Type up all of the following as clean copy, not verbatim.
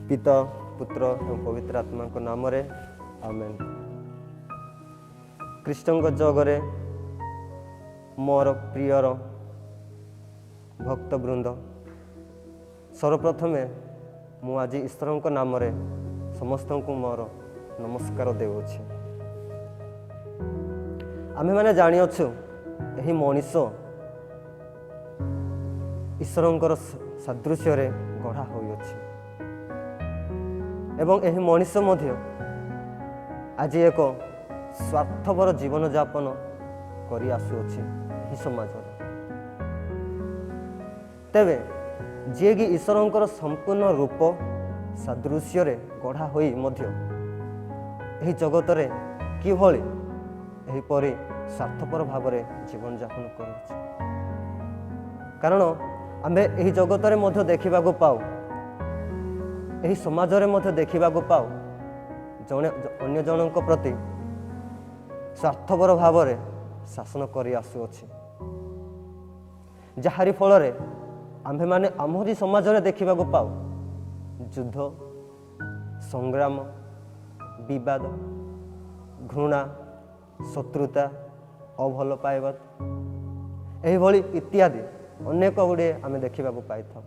पिता पुत्र एवं पवित्र आत्मा नाम रे आमेन। कृष्ण जगरे मोर प्रियर भक्त वृंद सर्वप्रथमे मु आज ईश्वर नाम रे समस्त को मोर नमस्कार देउछि। आमे माने जानिअछु एही मनीष ईश्वरंकर सादृश्य रे गढ़ा होइअछि एवं एही मनीष मध्य आज एक स्वार्थपर जीवन यापन करि आसुअछि एही समाज रे। तेबे जे कि ईश्वरंकर संपूर्ण रूप सादृश्य रे गढ़ा होई मध्य एही जगत रे किभଳି एहीपरि स्वार्थपर भाव रे जीवन यापन करुछि। कारण आमे एही जगत रे मध्य देखिबा को पाऊ, एही समाज रे मध्य देखिबा को पाऊ जने अन्य जनक प्रति स्वार्थपर भाव रे शासन करि आसुअछि, जहारी फल रे आम्भे माने आमरी समाज रे देखिबा को पाऊ युद्ध, संग्राम, विवाद, घृणा, शत्रुता, अभल पाइबा एही भली इत्यादि अनेक गुड़े आम देखा पाई था।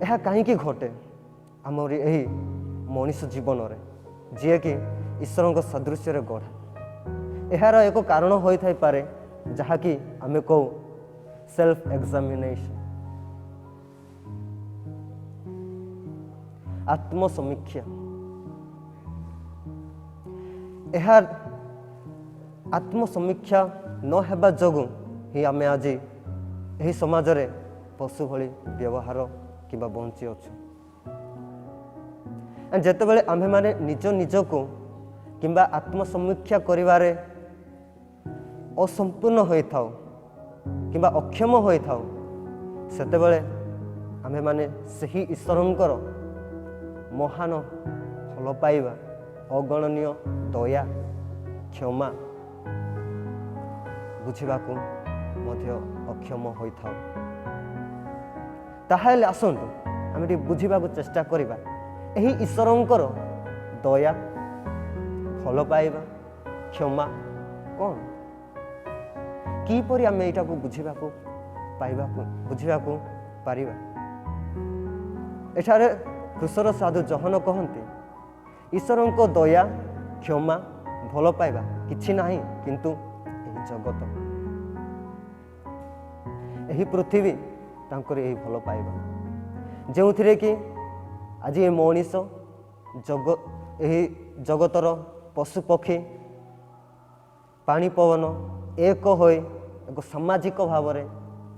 यह कहीं घटे आमर यही मनीष जीवन रे जी कि ईश्वर सदृश्य रे गढ़ा। यार एक कारण हो थाई पारे जहाँकि आम कहू सेल्फ एग्जामिनेशन, आत्मसमीक्षा। यार आत्मसमीक्षा न हेबा जोगु ही आमे आज यही समाज रे पशु भली व्यवहार किबा बंची अछु। जेते बेले आम्भे माने निज निज को किंबा आत्मसमीक्षा करिवारे असंपूर्ण होई थाउ किंबा अक्षम होई थाउ सेते बेले आम्भे माने सही ईश्वरंकर महान फल पाइबा, अगणनीय दया, क्षमा बुझिबाकू मध्य अक्षम होई थाउ। ताहाले आसंतु आमे टी बुझिबाकू चेष्टा करिबा एही ईश्वरंकर दया, फल पाइबा, क्षमा कौन, किपरि आमे एटाकू बुझिबाकू बुझिबाकू पारिबा। एठारे कृष्ण साधु जहन कहंती ईश्वरंक दया, क्षमा, भल पाइबा किछि नाही, किंतु एही जगत, एही पृथ्वी तांकर एही भल पाइबा जो थिरे कि आज ये मनीष एही जगतर पशु पक्षी पानी पवन एक होई एक सामाजिक भाव रे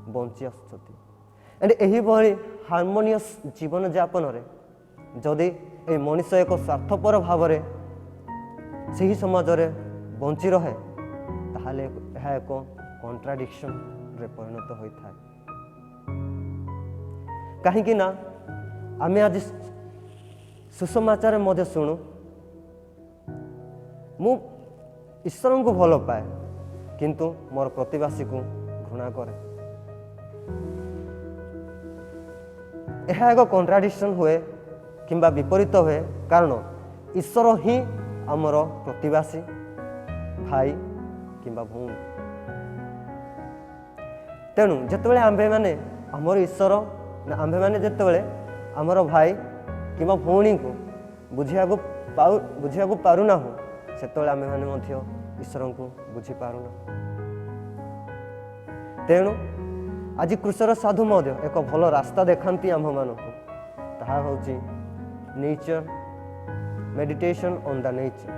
बंची आसुछथि। एंड एही भली हार्मोनियस जीवन यापन रे जदि ए मनीष एक स्वार्थपर भाव रे सही समाज रे बंची रहे ताहाले यह एक कॉन्ट्राडिक्शन रे परिणत होई थाए। कहीं ना आमे आज सुसमाचार मध्य शुणु मु ईश्वर को भल पाए किंतु मोर प्रतिवासी को घृणा करे। यह एक कॉन्ट्राडिक्शन हुए किंबा विपरीत हुए, कारण ईश्वर ही आमर प्रतिवासी भाई किंबा भूमि। तेणु जितेबाला आम्भे माने आमर ईश्वर ना आम्भे माने जितेबाला आमर भाई किंबा भौणी को बुझिया पारुना हो सेतेबाला आम्भे माने मध्य ईश्वर को बुझी पारुना। तेणु आज कृष्ण साधु मध्य एक भल रास्ता देखांती आम्भ मानकु, ताहा होची nature, meditation on the nature.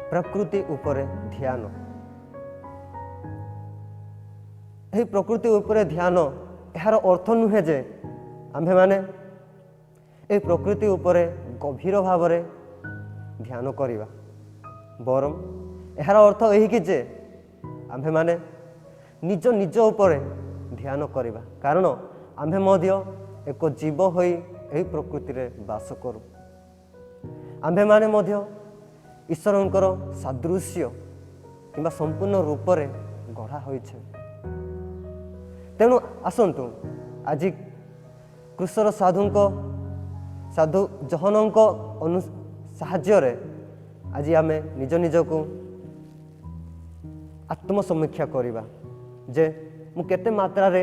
प्रकृति उपरे ध्यान। यही प्रकृति उपरे ध्यान यार अर्थ नुहे जे आम्भे माने ए प्रकृति उपरे गभीर भाव रे ध्यान करिबा, बरम यार अर्थ यही कि जे आम्भे माने निज निज उपरे ध्यान करिबा। कारण आम्भे मध्य एक जीव होई एही प्रकृति रे वास करू। आम्भे माने मध्य ईश्वरंकर सादृश्य किंबा संपूर्ण रूप रे गढ़ा होइछे। ତେଣୁ ଆସନ୍ତୁ ଆଜି କୃଷର ସାଧୁ ଜହନଙ୍କ ସାହାଯ୍ୟରେ ଆଜି ଆମେ ନିଜ ନିଜକୁ ଆତ୍ମସମୀକ୍ଷା କରିବା ଯେ ମୁଁ କେତେ ମାତ୍ରାରେ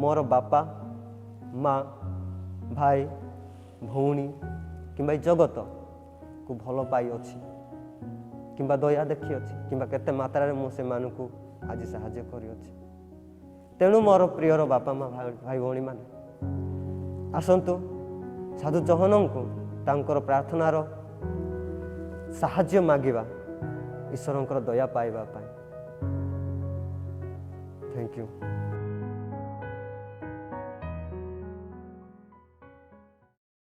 ମୋର ବାପା ମା ଭାଇ ଭଉଣୀ କିମ୍ବା ଏଇ ଜଗତକୁ ଭଲ ପାଇଅଛି କିମ୍ବା ଦୟା ଦେଖିଅଛି କିମ୍ବା କେତେ ମାତ୍ରାରେ ମୁଁ ସେମାନଙ୍କୁ ଆଜି ସାହାଯ୍ୟ କରିଅଛି। ତେଣୁ ମୋର ପ୍ରିୟର ବାପା ମା ଭାଇ ଭଉଣୀମାନେ ଆସନ୍ତୁ ସାଧୁ ଜହନଙ୍କୁ ତାଙ୍କର ପ୍ରାର୍ଥନାର ସାହାଯ୍ୟ ମାଗିବା ଈଶ୍ୱରଙ୍କର ଦୟା ପାଇବା ପାଇଁ। Thank you.